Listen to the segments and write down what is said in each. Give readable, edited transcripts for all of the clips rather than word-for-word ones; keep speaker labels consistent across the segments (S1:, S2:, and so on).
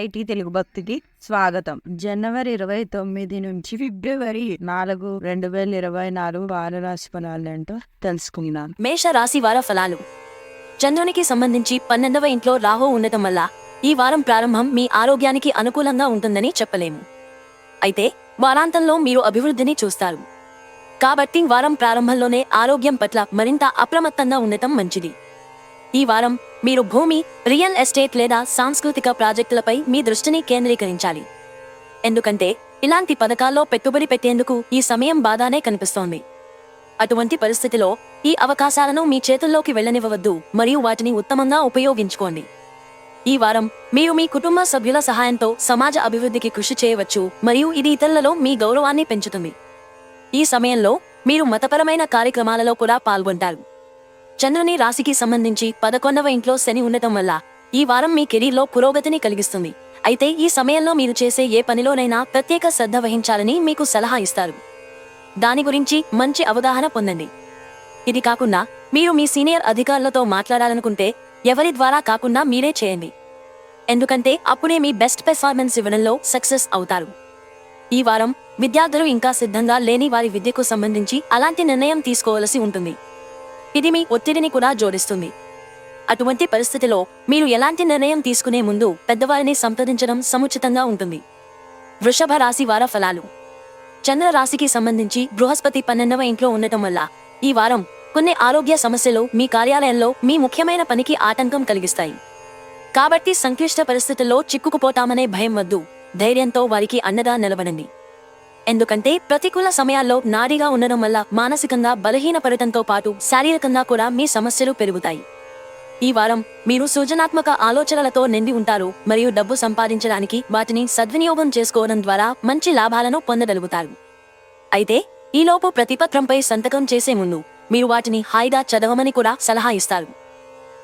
S1: SIT Telugu భక్తికి స్వాగతం. జనవరి 29 నుంచి ఫిబ్రవరి 4, 2024 వార రాశి ఫలాలు ఏంటో తెలుసుకుందాం.
S2: మేష రాశి వార ఫలాలు. చంద్రునికి సంబంధించి 12వ ఇంట్లో రాహు ఉండటం వల్ల ఈ వారం ప్రారంభం మీ ఆరోగ్యానికి అనుకూలంగా ఉంటుందని చెప్పలేము. అయితే వారాంతంలో మీరు అభివృద్ధిని చూస్తారు. కాబట్టి వారం ప్రారంభంలోనే ఆరోగ్యం పట్ల మరింత అప్రమత్తంగా ఉండటం మంచిది. ఈ వారం మీరు భూమి, రియల్ ఎస్టేట్ లేదా సాంస్కృతిక ప్రాజెక్టులపై మీ దృష్టిని కేంద్రీకరించాలి. ఎందుకంటే ఇలాంటి పథకాల్లో పెట్టుబడి పెట్టేందుకు ఈ సమయం బాగానే కనిపిస్తోంది. అటువంటి పరిస్థితిలో ఈ అవకాశాలను మీ చేతుల్లోకి వెళ్లనివ్వవద్దు మరియు వాటిని ఉత్తమంగా ఉపయోగించుకోండి. ఈ వారం మీరు మీ కుటుంబ సభ్యుల సహాయంతో సమాజ అభివృద్ధికి కృషి చేయవచ్చు మరియు ఇది ఇతరులలో మీ గౌరవాన్ని పెంచుతుంది. ఈ సమయంలో మీరు మతపరమైన కార్యక్రమాలలో కూడా పాల్గొంటారు. చంద్రుని రాశికి సంబంధించి 11వ ఇంట్లో శని ఉండటం వల్ల ఈ వారం మీ కెరీర్లో పురోగతిని కలిగిస్తుంది. అయితే ఈ సమయంలో మీరు చేసే ఏ పనిలోనైనా ప్రత్యేక శ్రద్ధ వహించాలని మీకు సలహా ఇస్తారు. దాని గురించి మంచి అవగాహన పొందండి. ఇది కాకుండా మీరు మీ సీనియర్ అధికారులతో మాట్లాడాలనుకుంటే ఎవరి ద్వారా కాకుండా మీరే చేయండి. ఎందుకంటే అప్పుడే మీ బెస్ట్ పెర్ఫార్మెన్స్ ఇవ్వడంలో సక్సెస్ అవుతారు. ఈ వారం విద్యార్థులు ఇంకా సిద్ధంగా లేని వారి విద్యకు సంబంధించి అలాంటి నిర్ణయం తీసుకోవలసి ఉంటుంది. ఇది మీ ఒత్తిడిని కూడా జోడిస్తుంది. అటువంటి పరిస్థితిలో మీరు ఎలాంటి నిర్ణయం తీసుకునే ముందు పెద్దవారిని సంప్రదించడం సముచితంగా ఉంటుంది. వృషభ రాశి వార ఫలాలు. చంద్ర రాశికి సంబంధించి బృహస్పతి 12వ ఇంట్లో ఉండటం వల్ల ఈ వారం కొన్ని ఆరోగ్య సమస్యలు మీ కార్యాలయంలో మీ ముఖ్యమైన పనికి ఆటంకం కలిగిస్తాయి. కాబట్టి సంక్లిష్ట పరిస్థితుల్లో చిక్కుకుపోతామనే భయం వద్దు. ధైర్యంతో వారికి అండగా నిలబడండి. ఎందుకంటే ప్రతికూల సమయాల్లో నాడీగా ఉండడం వల్ల మానసికంగా బలహీనపడటంతో పాటు శారీరకంగా కూడా మీ సమస్యలు పెరుగుతాయి. ఈ వారం మీరు సృజనాత్మక ఆలోచనలతో నిండి ఉంటారు మరియు డబ్బు సంపాదించడానికి వాటిని సద్వినియోగం చేసుకోవడం ద్వారా మంచి లాభాలను పొందగలుగుతారు. అయితే ఈలోపు ప్రతిపత్రంపై సంతకం చేసే ముందు మీరు వాటిని హాయిగా చదవమని కూడా సలహా ఇస్తారు.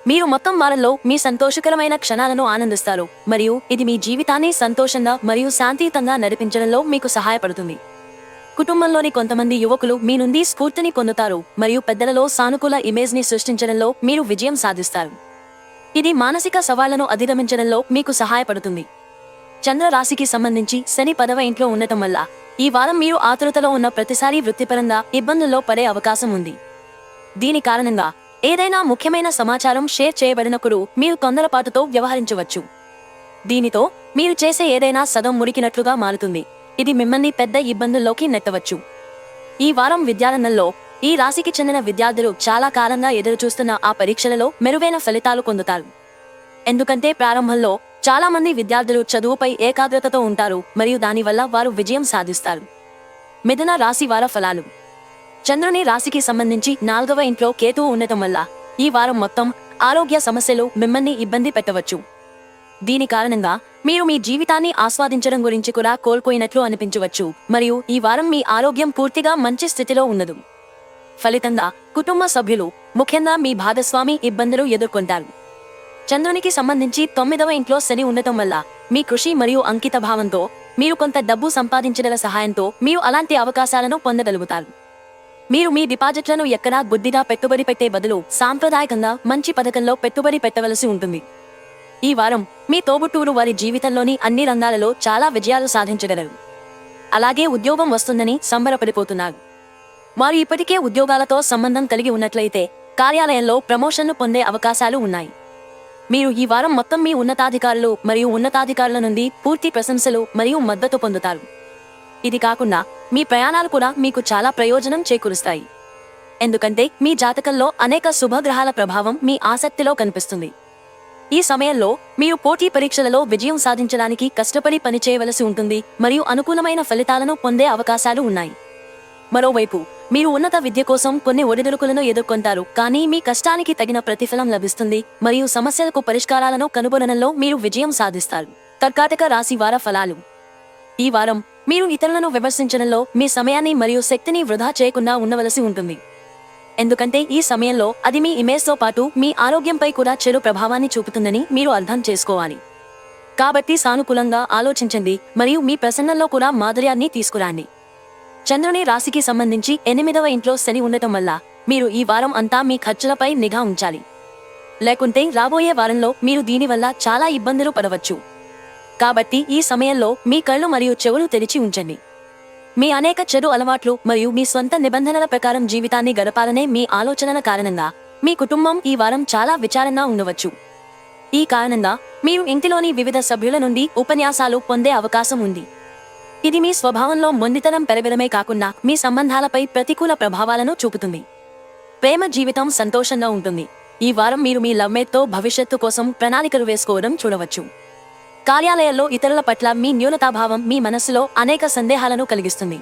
S2: మీరు మొత్తం వారంలో మీ సంతోషకరమైన క్షణాలను ఆనందిస్తారు మరియు ఇది మీ జీవితాన్ని సంతోషంగా మరియు శాంతియుతంగా నడిపించడంలో మీకు సహాయపడుతుంది. కుటుంబంలోని కొంతమంది యువకులు మీ నుండి స్ఫూర్తిని పొందుతారు మరియు పెద్దలలో సానుకూల ఇమేజ్ని సృష్టించడంలో మీరు విజయం సాధిస్తారు. ఇది మానసిక సవాళ్లను అధిగమించడంలో మీకు సహాయపడుతుంది. చంద్ర రాశికి సంబంధించి శని 10వ ఇంట్లో ఉండటం వల్ల ఈ వారం మీరు ఆతురతలో ఉన్న ప్రతిసారి వృత్తిపరంగా ఇబ్బందుల్లో పడే అవకాశం ఉంది. దీని కారణంగా ఏదైనా ముఖ్యమైన సమాచారం షేర్ చేయబడినప్పుడు మీరు తొందరపాటుతో వ్యవహరించవచ్చు. దీనితో మీరు చేసే ఏదైనా సగం మురికినట్లుగా మారుతుంది. ఇది మిమ్మల్ని పెద్ద ఇబ్బందుల్లోకి నెట్టవచ్చు. ఈ వారం విద్యారంగంలో ఈ రాశికి చెందిన విద్యార్థులు చాలా కాలంగా ఎదురుచూస్తున్న ఆ పరీక్షలలో మెరుగైన ఫలితాలు పొందుతారు. ఎందుకంటే ప్రారంభంలో చాలా మంది విద్యార్థులు చదువుపై ఏకాగ్రతతో ఉంటారు మరియు దానివల్ల వారు విజయం సాధిస్తారు. మిథున రాశి వార ఫలాలు. చంద్రుని రాశికి సంబంధించి 4వ ఇంట్లో కేతువు ఉండటం వల్ల ఈ వారం మొత్తం ఆరోగ్య సమస్యలు మిమ్మల్ని ఇబ్బంది పెట్టవచ్చు. దీని కారణంగా మీరు మీ జీవితాన్ని ఆస్వాదించడం గురించి కూడా కోల్పోయినట్లు అనిపించవచ్చు మరియు ఈ వారం మీ ఆరోగ్యం పూర్తిగా మంచి స్థితిలో ఉండదు. ఫలితంగా కుటుంబ సభ్యులు, ముఖ్యంగా మీ భాగస్వామి ఇబ్బందులు ఎదుర్కొంటారు. చంద్రునికి సంబంధించి 9వ ఇంట్లో శని ఉండటం వల్ల మీ కృషి మరియు అంకిత భావంతో మీరు కొంత డబ్బు సంపాదించగల సహాయంతో మీరు అలాంటి అవకాశాలను పొందగలుగుతారు. మీరు మీ డిపాజిట్లను ఎక్కడా గుడ్డిగా పెట్టుబడి పెట్టే బదులు సాంప్రదాయకంగా మంచి పథకంలో పెట్టుబడి పెట్టవలసి ఉంటుంది. ఈ వారం మీ తోబుట్టూరు వారి జీవితంలోని అన్ని రంగాలలో చాలా విజయాలు సాధించగలరు. అలాగే ఉద్యోగం వస్తుందని సంబరపడిపోతున్నారు. వారు ఇప్పటికే ఉద్యోగాలతో సంబంధం కలిగి ఉన్నట్లయితే కార్యాలయంలో ప్రమోషన్ను పొందే అవకాశాలు ఉన్నాయి. మీరు ఈ వారం మొత్తం మీ ఉన్నతాధికారులు మరియు ఉన్నతాధికారుల నుండి పూర్తి ప్రశంసలు మరియు మద్దతు పొందుతారు. ఇది కాకుండా మీ ప్రయాణాలు కూడా మీకు చాలా ప్రయోజనం చేకూరుస్తాయి. ఎందుకంటే మీ జాతకంలో అనేక శుభగ్రహాల ప్రభావం మీ ఆసక్తిలో కనిపిస్తుంది. ఈ సమయంలో మీరు పోటీ పరీక్షలలో విజయం సాధించడానికి కష్టపడి పనిచేయవలసి ఉంటుంది మరియు అనుకూలమైన ఫలితాలను పొందే అవకాశాలు ఉన్నాయి. మరోవైపు మీరు ఉన్నత విద్య కోసం కొన్ని ఒడిదుడుకులను ఎదుర్కొంటారు, కానీ మీ కష్టానికి తగిన ప్రతిఫలం లభిస్తుంది మరియు సమస్యలకు పరిష్కారాలను కనుగొనడంలో మీరు విజయం సాధిస్తారు. కర్కాటక రాశి వార ఫలాలు. ఈ వారం మీరు ఇతరులను విమర్శించడంలో మీ సమయాన్ని మరియు శక్తిని వృధా చేయకుండా ఉండవలసి ఉంటుంది. ఎందుకంటే ఈ సమయంలో అది మీ ఇమేజ్తో పాటు మీ ఆరోగ్యంపై కూడా చెడు ప్రభావాన్ని చూపుతుందని మీరు అర్థం చేసుకోవాలి. కాబట్టి సానుకూలంగా ఆలోచించండి మరియు మీ ప్రసంగంలో కూడా మాధుర్యాన్ని తీసుకురండి. చంద్రుని రాశికి సంబంధించి 8వ ఇంట్లో శని ఉండటం వల్ల మీరు ఈ వారం అంతా మీ ఖర్చులపై నిఘా ఉంచాలి. లేకుంటే రాబోయే వారంలో మీరు దీనివల్ల చాలా ఇబ్బందులు పడవచ్చు. కాబట్టి ఈ సమయంలో మీ కళ్ళు మరియు చెవులు తెరిచి ఉంచండి. మీ అనేక చెడు అలవాట్లు మరియు మీ స్వంత నిబంధనల ప్రకారం జీవితాన్ని గడపాలనే మీ ఆలోచనల కారణంగా మీ కుటుంబం ఈ వారం చాలా విచారంగా ఉండవచ్చు. ఈ కారణంగా మీరు ఇంటిలోని వివిధ సభ్యుల నుండి ఉపన్యాసాలు పొందే అవకాశం ఉంది. ఇది మీ స్వభావంలో మొండితనం పెరగడమే కాకుండా మీ సంబంధాలపై ప్రతికూల ప్రభావాలను చూపుతుంది. ప్రేమ జీవితం సంతోషంగా ఉంటుంది. ఈ వారం మీరు మీ లవ్మేట్తో భవిష్యత్తు కోసం ప్రణాళికలు వేసుకోవడం చూడవచ్చు. కార్యాలయాల్లో ఇతరుల పట్ల మీ న్యూనతాభావం మీ మనస్సులో అనేక సందేహాలను కలిగిస్తుంది.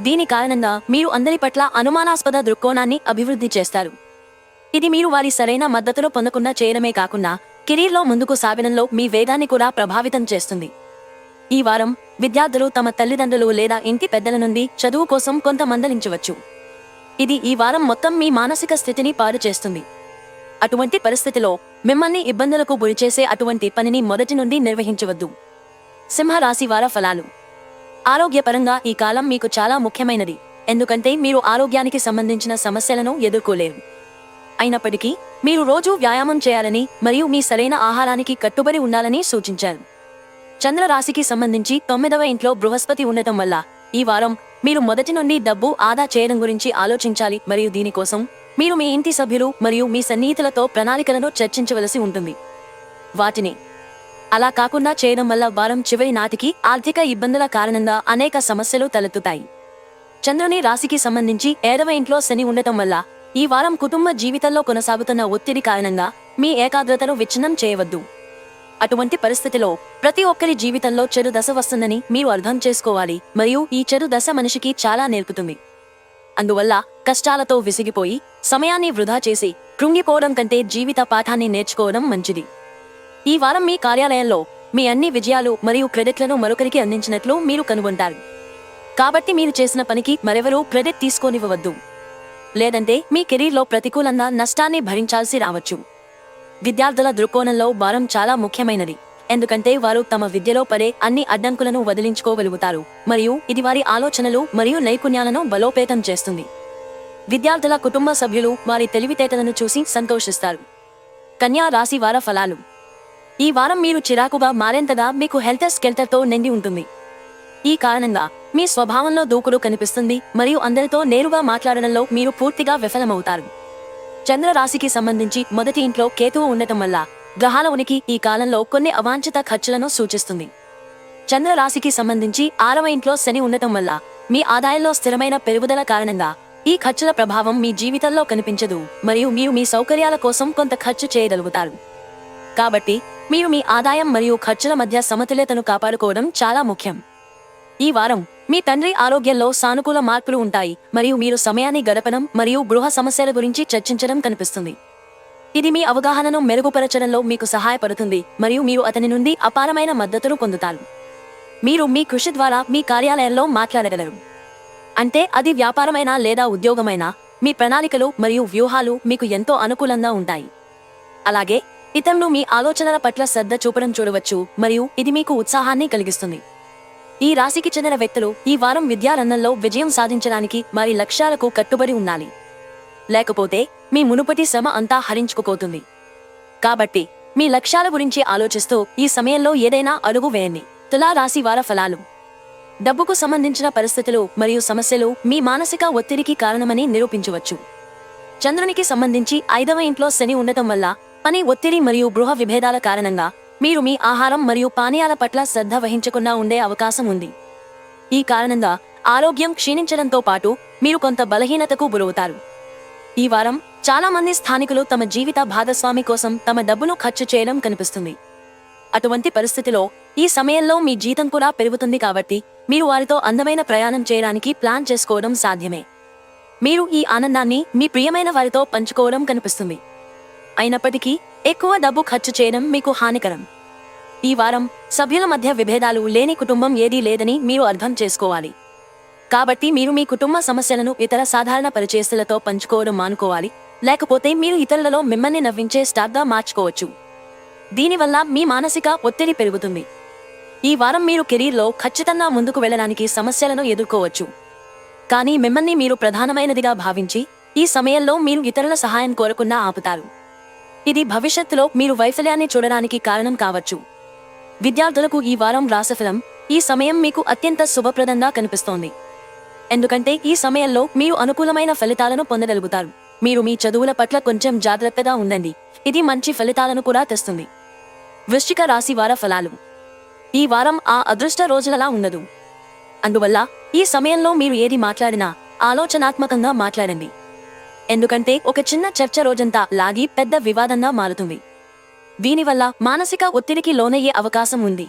S2: దీని కారణంగా మీరు అందరి పట్ల అనుమానాస్పద దృక్కోణాన్ని అభివృద్ధి చేస్తారు. ఇది మీరు వారి సరైన మద్దతును పొందకుండా చేయడమే కాకుండా కెరీర్లో ముందుకు సాగడంలో మీ వేగాన్ని కూడా ప్రభావితం చేస్తుంది. ఈ వారం విద్యార్థులు తమ తల్లిదండ్రులు లేదా ఇంటి పెద్దల నుండి చదువు కోసం కొంత మందలించవచ్చు. ఇది ఈ వారం మొత్తం మీ మానసిక స్థితిని పాడు చేస్తుంది. అటువంటి పరిస్థితిలో మిమ్మల్ని ఇబ్బందులకు గురిచేసే అటువంటి పనిని మొదటి నుండి నిర్వహించవద్దు. సింహరాశి వార ఫలాలు. ఆరోగ్యపరంగా ఈ కాలం మీకు చాలా ముఖ్యమైనది, ఎందుకంటే మీరు ఆరోగ్యానికి సంబంధించిన సమస్యలను ఎదుర్కోలేరు. అయినప్పటికీ మీరు రోజూ వ్యాయామం చేయాలని మరియు మీ సరైన ఆహారానికి కట్టుబడి ఉండాలని సూచించారు. చంద్రరాశికి సంబంధించి 9వ ఇంట్లో బృహస్పతి ఉండటం వల్ల ఈ వారం మీరు మొదటి నుండి డబ్బు ఆదా చేయడం గురించి ఆలోచించాలి మరియు దీనికోసం మీరు మీ ఇంటి సభ్యులు మరియు మీ సన్నిహితులతో ప్రణాళికలను చర్చించవలసి ఉంటుంది. వాటిని అలా కాకుండా చేయడం వల్ల వారం చివరి నాటికి ఆర్థిక ఇబ్బందుల కారణంగా అనేక సమస్యలు తలెత్తుతాయి. చంద్రుని రాశికి సంబంధించి 7వ ఇంట్లో శని ఉండటం వల్ల ఈ వారం కుటుంబ జీవితంలో కొనసాగుతున్న ఒత్తిడి కారణంగా మీ ఏకాగ్రతను విచ్ఛిన్నం చేయవద్దు. అటువంటి పరిస్థితిలో ప్రతి ఒక్కరి జీవితంలో చెడు దశ వస్తుందని మీరు అర్థం చేసుకోవాలి మరియు ఈ చెడు దశ మనిషికి చాలా నేర్పుతుంది. అందువల్ల కష్టాలతో విసిగిపోయి సమయాన్ని వృధా చేసి కృంగిపోవడం కంటే జీవిత పాఠాన్ని నేర్చుకోవడం మంచిది. ఈ వారం మీ కార్యాలయంలో మీ అన్ని విజయాలు మరియు క్రెడిట్లను మరొకరికి అందించినట్లు మీరు కనుగొంటారు. కాబట్టి మీరు చేసిన పనికి మరెవరూ క్రెడిట్ తీసుకోనివ్వవద్దు, లేదంటే మీ కెరీర్లో ప్రతికూలంగా నష్టాన్ని భరించాల్సి రావచ్చు. విద్యార్థుల దృక్కోణంలో వారం చాలా ముఖ్యమైనది, ఎందుకంటే వారు తమ విద్యలో పడే అన్ని అడ్డంకులను వదిలించుకోగలుగుతారు మరియు ఇది వారి ఆలోచనలు మరియు నైపుణ్యాలను బలోపేతం చేస్తుంది. విద్యార్థుల కుటుంబ సభ్యులు వారి తెలివితేటలను చూసి సంతోషిస్తారు. కన్యా రాశి వార ఫలాలు. ఈ వారం మీరు చిరాకుగా మారేంతగా మీకు హెల్త్ స్కెల్టర్తో నిండి ఉంటుంది. ఈ కారణంగా మీ స్వభావంలో దూకుడు కనిపిస్తుంది మరియు అందరితో నేరుగా మాట్లాడడంలో మీరు పూర్తిగా విఫలమవుతారు. చంద్రరాశికి సంబంధించి మొదటి ఇంట్లో కేతువు ఉండటం వల్ల గ్రహాల ఉనికి ఈ కాలంలో కొన్ని అవాంఛిత ఖర్చులను సూచిస్తుంది. చంద్రరాశికి సంబంధించి 6వ ఇంట్లో శని ఉండటం వల్ల మీ ఆదాయంలో స్థిరమైన పెరుగుదల కారణంగా ఈ ఖర్చుల ప్రభావం మీ జీవితంలో కనిపించదు మరియు మీరు మీ సౌకర్యాల కోసం కొంత ఖర్చు చేయగలుగుతారు. కాబట్టి మీరు మీ ఆదాయం మరియు ఖర్చుల మధ్య సమతుల్యతను కాపాడుకోవడం చాలా ముఖ్యం. ఈ వారం మీ తండ్రి ఆరోగ్యంలో సానుకూల మార్పులు ఉంటాయి మరియు మీరు సమయాన్ని గడపడం మరియు గృహ సమస్యల గురించి చర్చించడం కనిపిస్తుంది. ఇది మీ అవగాహనను మెరుగుపరచడంలో మీకు సహాయపడుతుంది మరియు మీరు అతని నుండి అపారమైన మద్దతును పొందుతారు. మీరు మీ కృషి ద్వారా మీ కార్యాలయంలో మాట్లాడగలరు, అంటే అది వ్యాపారమైనా లేదా ఉద్యోగమైనా. మీ ప్రణాళికలు మరియు వ్యూహాలు మీకు ఎంతో అనుకూలంగా ఉంటాయి. అలాగే ఇతరులు మీ ఆలోచనల పట్ల శ్రద్ధ చూపడం చూడవచ్చు మరియు ఇది మీకు ఉత్సాహాన్ని కలిగిస్తుంది. ఈ రాశికి చెందిన వ్యక్తులు ఈ వారం విద్యారంగంలో విజయం సాధించడానికి వారి లక్ష్యాలకు కట్టుబడి ఉండాలి, లేకపోతే మీ మునుపటి శ్రమ అంతా హరించుకుపోతుంది. కాబట్టి మీ లక్ష్యాల గురించి ఆలోచిస్తూ ఈ సమయంలో ఏదైనా అడుగు వేయండి. తులా రాశి వార ఫలాలు. డబ్బుకు సంబంధించిన పరిస్థితులు మరియు సమస్యలు మీ మానసిక ఒత్తిడికి కారణమని నిరూపించవచ్చు. చంద్రునికి సంబంధించి 5వ ఇంట్లో శని ఉండటం వల్ల పని ఒత్తిడి మరియు గృహ విభేదాల కారణంగా మీరు మీ ఆహారం మరియు పానీయాల పట్ల శ్రద్ధ వహించకుండా ఉండే అవకాశం ఉంది. ఈ కారణంగా ఆరోగ్యం క్షీణించడంతో పాటు మీరు కొంత బలహీనతకు గురవుతారు. ఈ వారం చాలా మంది స్థానికులు తమ జీవిత భాగస్వామి కోసం తమ డబ్బును ఖర్చు చేయడం కనిపిస్తుంది. అటువంటి పరిస్థితిలో ఈ సమయంలో మీ జీతం కూడా పెరుగుతుంది, కాబట్టి మీరు వారితో అందమైన ప్రయాణం చేయడానికి ప్లాన్ చేసుకోవడం సాధ్యమే. మీరు ఈ ఆనందాన్ని మీ ప్రియమైన వారితో పంచుకోవడం కనిపిస్తుంది. అయినప్పటికీ ఎక్కువ డబ్బు ఖర్చు చేయడం మీకు హానికరం. ఈ వారం సభ్యుల మధ్య విభేదాలు లేని కుటుంబం ఏదీ లేదని మీరు అర్థం చేసుకోవాలి. కాబట్టి మీరు మీ కుటుంబ సమస్యలను ఇతర సాధారణ పరిచయస్తులతో పంచుకోవడం మానుకోవాలి, లేకపోతే మీరు ఇతరులలో మిమ్మల్ని నవ్వించే స్టార్గా మార్చుకోవచ్చు. దీనివల్ల మీ మానసిక ఒత్తిడి పెరుగుతుంది. ఈ వారం మీరు కెరీర్లో ఖచ్చితంగా ముందుకు వెళ్ళడానికి సమస్యలను ఎదుర్కోవచ్చు, కానీ మిమ్మల్ని మీరు ప్రధానమైనదిగా భావించి ఈ సమయంలో మీరు ఇతరుల సహాయం కోరకుండా ఆపుతారు. ఇది భవిష్యత్తులో మీరు వైఫల్యాన్ని చూడడానికి కారణం కావచ్చు. విద్యార్థులకు ఈ వారం రాశిఫలం ఈ సమయం మీకు అత్యంత శుభప్రదంగా కనిపిస్తోంది. ఎందుకంటే ఈ సమయంలో మీరు అనుకూలమైన ఫలితాలను పొందగలుగుతారు. మీరు మీ చదువుల పట్ల కొంచెం జాగ్రత్తగా ఉండండి. ఇది మంచి ఫలితాలను కూడా తెస్తుంది. వృశ్చిక రాశి వార ఫలాలు. ఈ వారం ఆ అదృష్ట రోజులలా ఉండదు. అందువల్ల ఈ సమయంలో మీరు ఏది మాట్లాడినా ఆలోచనాత్మకంగా మాట్లాడండి. ఎందుకంటే ఒక చిన్న చర్చ రోజంతా లాగి పెద్ద వివాదంగా మారుతుంది. దీనివల్ల మానసిక ఒత్తిడికి లోనయ్యే అవకాశం ఉంది.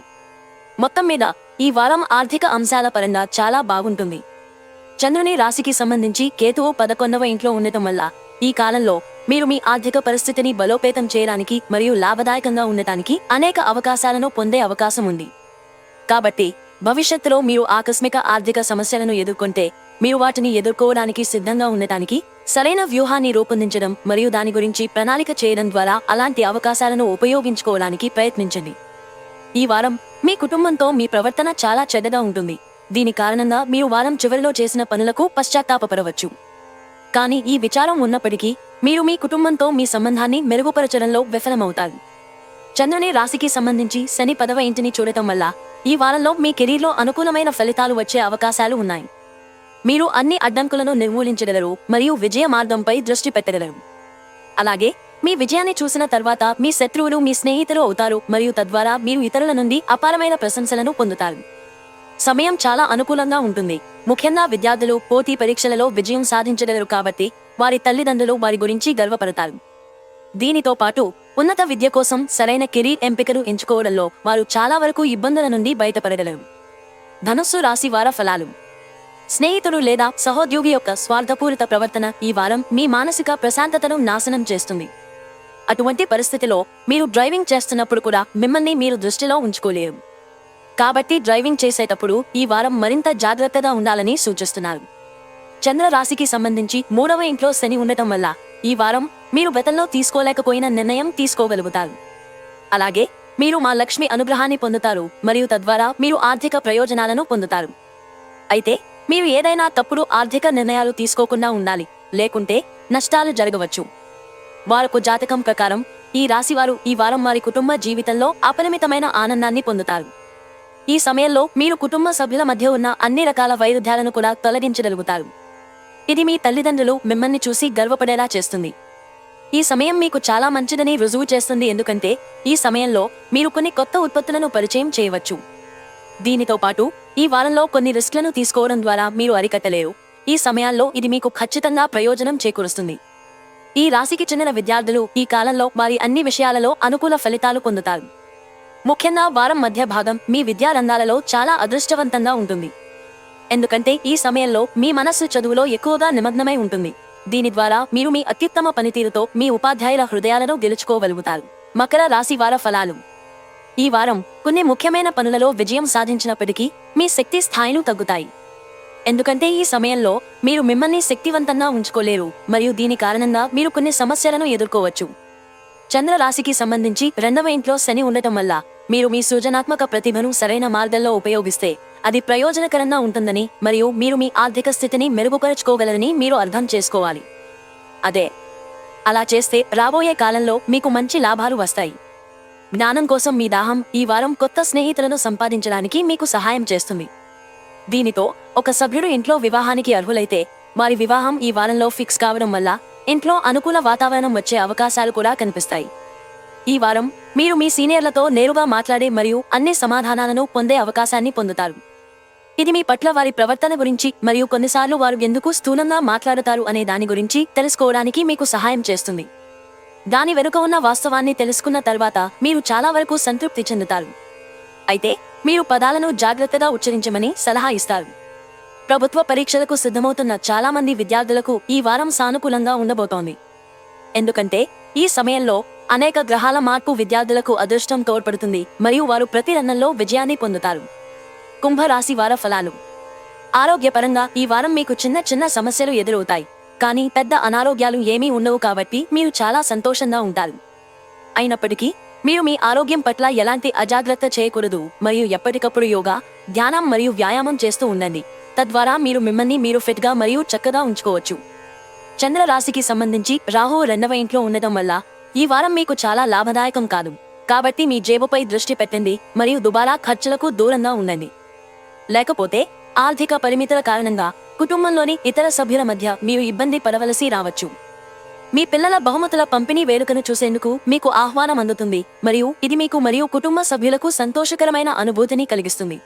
S2: మొత్తం మీద ఈ వారం ఆర్థిక అంశాల పరంగా చాలా బాగుంటుంది. చంద్రుని రాశికి సంబంధించి కేతువు 11వ ఇంట్లో ఉండటం వల్ల ఈ కాలంలో మీరు మీ ఆర్థిక పరిస్థితిని బలోపేతం చేయడానికి మరియు లాభదాయకంగా ఉండటానికి అనేక అవకాశాలను పొందే అవకాశం ఉంది. కాబట్టి భవిష్యత్తులో మీరు ఆకస్మిక ఆర్థిక సమస్యలను ఎదుర్కొంటే మీరు వాటిని ఎదుర్కోవడానికి సిద్ధంగా ఉండటానికి సరైన వ్యూహాన్ని రూపొందించడం మరియు దాని గురించి ప్రణాళిక చేయడం ద్వారా అలాంటి అవకాశాలను ఉపయోగించుకోవడానికి ప్రయత్నించండి. ఈ వారం మీ కుటుంబంతో మీ ప్రవర్తన చాలా చెడ్డగా ఉంటుంది. దీని కారణంగా మీరు వారం చివరిలో చేసిన పనులకు పశ్చాత్తాపపడవచ్చు. కానీ ఈ విచారం ఉన్నప్పటికీ మీరు మీ కుటుంబంతో మీ సంబంధాన్ని మెరుగుపరచడంలో విఫలమవుతారు. చంద్రుని రాశికి సంబంధించి శని 10వ ఇంటిని చూడటం వల్ల ఈ వారంలో మీ కెరీర్లో అనుకూలమైన ఫలితాలు వచ్చే అవకాశాలు ఉన్నాయి. మీరు అన్ని అడ్డంకులను నిర్మూలించగలరు మరియు విజయ మార్గంపై దృష్టి పెట్టగలరు. అలాగే మీ విజయాన్ని చూసిన తర్వాత మీ శత్రువులు మీ స్నేహితులు అవుతారు మరియు తద్వారా మీరు ఇతరుల నుండి అపారమైన ప్రశంసలను పొందుతారు. సమయం చాలా అనుకూలంగా ఉంటుంది. ముఖ్యంగా విద్యార్థులు పోటీ పరీక్షలలో విజయం సాధించగలరు కాబట్టి వారి తల్లిదండ్రులు వారి గురించి గర్వపడతారు. దీనితో పాటు ఉన్నత విద్య కోసం సరైన కెరీర్ ఎంపికను ఎంచుకోవడంలో వారు చాలా వరకు ఇబ్బందుల నుండి బయటపడగలరు. ధనుస్సు రాశి వార ఫలాలు. స్నేహితుడు లేదా సహోద్యోగి యొక్క స్వార్థపూరిత ప్రవర్తన ఈ వారం మీ మానసిక ప్రశాంతతను నాశనం చేస్తుంది. అటువంటి పరిస్థితిలో మీరు డ్రైవింగ్ చేస్తున్నప్పుడు కూడా మిమ్మల్ని మీరు దృష్టిలో ఉంచుకోలేరు. కాబట్టి డ్రైవింగ్ చేసేటప్పుడు ఈ వారం మరింత జాగ్రత్తగా ఉండాలని సూచిస్తున్నారు. చంద్ర రాశికి సంబంధించి 3వ ఇంట్లో శని ఉండటం వల్ల ఈ వారం మీరు గతంలో తీసుకోలేకపోయిన నిర్ణయం తీసుకోగలుగుతారు. అలాగే మీరు మా లక్ష్మి అనుగ్రహాన్ని పొందుతారు మరియు తద్వారా మీరు ఆర్థిక ప్రయోజనాలను పొందుతారు. అయితే మీరు ఏదైనా తప్పుడు ఆర్థిక నిర్ణయాలు తీసుకోకుండా ఉండాలి, లేకుంటే నష్టాలు జరగవచ్చు. వారకు జాతకం ప్రకారం ఈ రాశివారు ఈ వారం వారి కుటుంబ జీవితంలో అపరిమితమైన ఆనందాన్ని పొందుతారు. ఈ సమయంలో మీరు కుటుంబ సభ్యుల మధ్య ఉన్న అన్ని రకాల వైరుధ్యాలను కూడా తొలగించగలుగుతారు. ఇది మీ తల్లిదండ్రులు మిమ్మల్ని చూసి గర్వపడేలా చేస్తుంది. ఈ సమయం మీకు చాలా మంచిదని రుజువు చేస్తుంది, ఎందుకంటే ఈ సమయంలో మీరు కొన్ని కొత్త ఉత్పత్తులను పరిచయం చేయవచ్చు. దీనితో పాటు ఈ వారంలో కొన్ని రిస్క్లను తీసుకోవడం ద్వారా మీరు అరికట్టలేరు. ఈ సమయాల్లో ఇది మీకు ఖచ్చితంగా ప్రయోజనం చేకూరుస్తుంది. ఈ రాశికి చెందిన విద్యార్థులు ఈ కాలంలో వారి అన్ని విషయాలలో అనుకూల ఫలితాలు పొందుతారు. ముఖ్యంగా వారం మధ్య భాగం మీ విద్యా రంగాలలో చాలా అదృష్టవంతంగా ఉంటుంది. ఎందుకంటే ఈ సమయంలో మీ మనస్సు చదువులో ఎక్కువగా నిమగ్నమై ఉంటుంది. దీని ద్వారా మీరు మీ అత్యుత్తమ పనితీరుతో మీ ఉపాధ్యాయుల హృదయాలను గెలుచుకోగలుగుతారు. మకర రాశి వార ఫలాలు. ఈ వారం కొన్ని ముఖ్యమైన పనులలో విజయం సాధించినప్పటికీ మీ శక్తి స్థాయిలు తగ్గుతాయి. ఎందుకంటే ఈ సమయంలో మీరు మిమ్మల్ని శక్తివంతంగా ఉంచుకోలేరు మరియు దీని కారణంగా మీరు కొన్ని సమస్యలను ఎదుర్కోవచ్చు. చంద్ర రాశికి సంబంధించి 2వ ఇంట్లో శని ఉండటం వల్ల మీరు మీ సృజనాత్మక ప్రతిభను సరైన మార్గంలో ఉపయోగిస్తే అది ప్రయోజనకరంగా ఉంటుందని మరియు మీరు మీ ఆర్థిక స్థితిని మెరుగుపరుచుకోగలరని మీరు అర్థం చేసుకోవాలి. అలా చేస్తే రాబోయే కాలంలో మీకు మంచి లాభాలు వస్తాయి. జ్ఞానం కోసం మీ దాహం ఈ వారం కొత్త స్నేహితులను సంపాదించడానికి మీకు సహాయం చేస్తుంది. దీనితో ఒక సభ్యుడు ఇంట్లో వివాహానికి అర్హులైతే వారి వివాహం ఈ వారంలో ఫిక్స్ కావడం వల్ల ఇంట్లో అనుకూల వాతావరణం వచ్చే అవకాశాలు కూడా కనిపిస్తాయి. ఈ వారం మీరు మీ సీనియర్లతో నేరుగా మాట్లాడే మరియు అన్ని సమాధానాలను పొందే అవకాశాన్ని పొందుతారు. ఇది మీ పట్ల వారి ప్రవర్తన గురించి మరియు కొన్నిసార్లు వారు ఎందుకు స్థూలంగా మాట్లాడతారు అనే దాని గురించి తెలుసుకోవడానికి మీకు సహాయం చేస్తుంది. దాని వెనుక ఉన్న వాస్తవాన్ని తెలుసుకున్న తర్వాత మీరు చాలా వరకు సంతృప్తి చెందుతారు. అయితే మీరు పదాలను జాగ్రత్తగా ఉచ్చరించమని సలహా ఇస్తారు. ప్రభుత్వ పరీక్షలకు సిద్ధమవుతున్న చాలా మంది విద్యార్థులకు ఈ వారం సానుకూలంగా ఉండబోతోంది. ఎందుకంటే ఈ సమయంలో అనేక గ్రహాల మార్పు విద్యార్థులకు అదృష్టం తోడ్పడుతుంది మరియు వారు ప్రతి రంగంలో విజయాన్ని పొందుతారు. కుంభరాశి వార ఫలాలు. ఆరోగ్యపరంగా ఈ వారం మీకు చిన్న చిన్న సమస్యలు ఎదురవుతాయి, కానీ పెద్ద అనారోగ్యాలు ఏమీ ఉండవు కాబట్టి మీరు చాలా సంతోషంగా ఉంటారు. అయినప్పటికీ మీరు మీ ఆరోగ్యం పట్ల ఎలాంటి అజాగ్రత్త చేయకూడదు మరియు ఎప్పటికప్పుడు యోగా, ధ్యానం మరియు వ్యాయామం చేస్తూ ఉండండి. తద్వారా మీరు మిమ్మల్ని మీరు ఫిట్గా మరియు చక్కగా ఉంచుకోవచ్చు. చంద్ర రాశికి సంబంధించి రాహువు 2వ ఇంట్లో ఉండటం వల్ల ఈ వారం మీకు చాలా లాభదాయకం కాదు. కాబట్టి మీ జేబుపై దృష్టి పెట్టండి మరియు దుబారా ఖర్చులకు దూరంగా ఉండండి. లేకపోతే ఆర్థిక పరిమితుల కారణంగా కుటుంబంలోని ఇతర సభ్యుల మధ్య మీరు ఇబ్బంది పడవలసి రావచ్చు. మీ పిల్లల బహుమతుల పంపిణీ వేడుకను చూసేందుకు మీకు ఆహ్వానం అందుతుంది మరియు ఇది మీకు మరియు కుటుంబ సభ్యులకు సంతోషకరమైన అనుభూతిని కలిగిస్తుంది.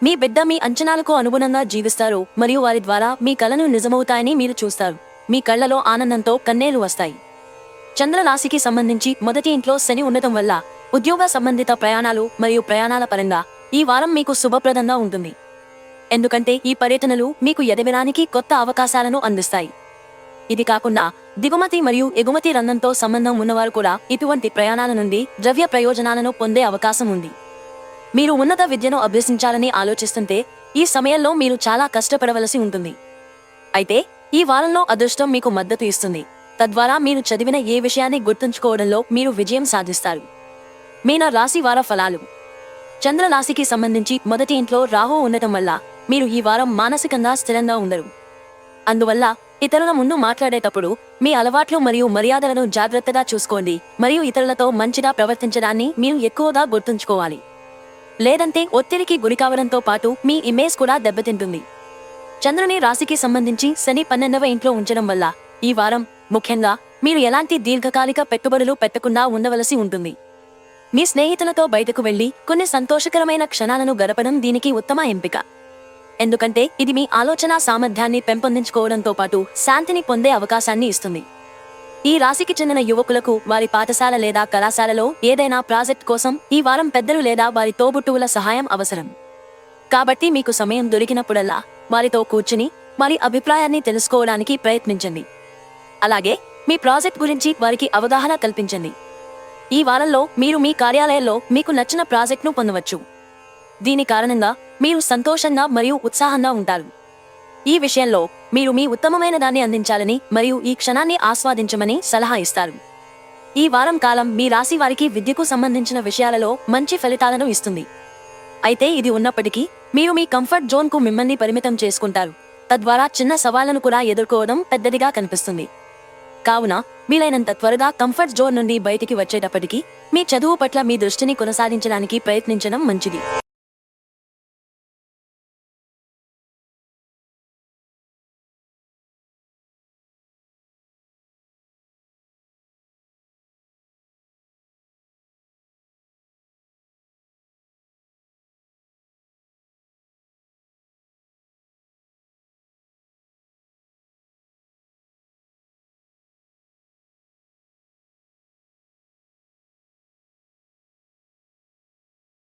S2: మీ బిడ్డ మీ అంచనాలకు అనుగుణంగా జీవిస్తారు మరియు వారి ద్వారా మీ కలను నిజమవుతాయని మీరు చూస్తారు. మీ కళ్లలో ఆనందంతో కన్నీళ్లు వస్తాయి. చంద్రరాశికి సంబంధించి మొదటి ఇంట్లో శని ఉండటం వల్ల ఉద్యోగ సంబంధిత ప్రయాణాలు మరియు ప్రయాణాల పరంగా ఈ వారం మీకు శుభప్రదంగా ఉంటుంది. ఎందుకంటే ఈ పర్యటనలు మీకు ఎదగడానికి కొత్త అవకాశాలను అందిస్తాయి. ఇది కాకుండా దిగుమతి మరియు ఎగుమతి రంగంతో సంబంధం ఉన్నవారు కూడా ఇటువంటి ప్రయాణాల నుండి ద్రవ్య ప్రయోజనాలను పొందే అవకాశం ఉంది. మీరు ఉన్నత విద్యను అభ్యసించాలని ఆలోచిస్తుంటే ఈ సమయంలో మీరు చాలా కష్టపడవలసి ఉంటుంది. అయితే ఈ వారంలో అదృష్టం మీకు మద్దతు ఇస్తుంది. తద్వారా మీరు చదివిన ఏ విషయాన్ని గుర్తుంచుకోవడంలో మీరు విజయం సాధిస్తారు. మీన రాశి వార ఫలాలు. చంద్రరాశికి సంబంధించి మొదటి ఇంట్లో రాహు ఉండటం వల్ల మీరు ఈ వారం మానసికంగా స్థిరంగా ఉండరు. అందువల్ల ఇతరుల ముందు మాట్లాడేటప్పుడు మీ అలవాట్లు మరియు మర్యాదలను జాగ్రత్తగా చూసుకోండి మరియు ఇతరులతో మంచిగా ప్రవర్తించడాన్ని మీరు ఎక్కువగా గుర్తుంచుకోవాలి. లేదంటే ఒత్తిడికి గురికావడంతో పాటు మీ ఇమేజ్ కూడా దెబ్బతింటుంది. చంద్రుని రాశికి సంబంధించి శని 12వ ఇంట్లో ఉంచడం వల్ల ఈ వారం ముఖ్యంగా మీరు ఎలాంటి దీర్ఘకాలిక పెట్టుబడులు పెట్టకుండా ఉండవలసి ఉంటుంది. మీ స్నేహితులతో బయటకు వెళ్లి కొన్ని సంతోషకరమైన క్షణాలను గడపడం దీనికి ఉత్తమ ఎంపిక. ఎందుకంటే ఇది మీ ఆలోచన సామర్థ్యాన్ని పెంపొందించుకోవడంతో పాటు శాంతిని పొందే అవకాశాన్ని ఇస్తుంది. ఈ రాశికి చెందిన యువకులకు వారి పాఠశాల లేదా కళాశాలలో ఏదైనా ప్రాజెక్ట్ కోసం ఈ వారం పెద్దలు లేదా వారి తోబుట్టువుల సహాయం అవసరం. కాబట్టి మీకు సమయం దొరికినప్పుడల్లా వారితో కూర్చుని వారి అభిప్రాయాన్ని తెలుసుకోవడానికి ప్రయత్నించండి. అలాగే మీ ప్రాజెక్ట్ గురించి వారికి అవగాహన కల్పించండి. ఈ వారంలో మీరు మీ కార్యాలయంలో మీకు నచ్చిన ప్రాజెక్ట్ను పొందవచ్చు. దీని కారణంగా మీరు సంతోషంగా మరియు ఉత్సాహంగా ఉంటారు. ఈ విషయంలో మీరు మీ ఉత్తమమైన దాన్ని అందించాలని మరియు ఈ క్షణాన్ని ఆస్వాదించమని సలహా ఇస్తారు. ఈ వారం కాలం మీ రాశి వారికి విద్యకు సంబంధించిన విషయాలలో మంచి ఫలితాలను ఇస్తుంది. అయితే ఇది ఉన్నప్పటికీ మీరు మీ కంఫర్ట్ జోన్కు మిమ్మల్ని పరిమితం చేసుకుంటారు. తద్వారా చిన్న సవాళ్లను కూడా ఎదుర్కోవడం పెద్దదిగా కనిపిస్తుంది. కావున వీలైనంత త్వరగా కంఫర్ట్ జోన్ నుండి బయటికి వచ్చేటప్పటికీ మీ చదువు పట్ల మీ దృష్టిని కొనసాగించడానికి ప్రయత్నించడం మంచిది.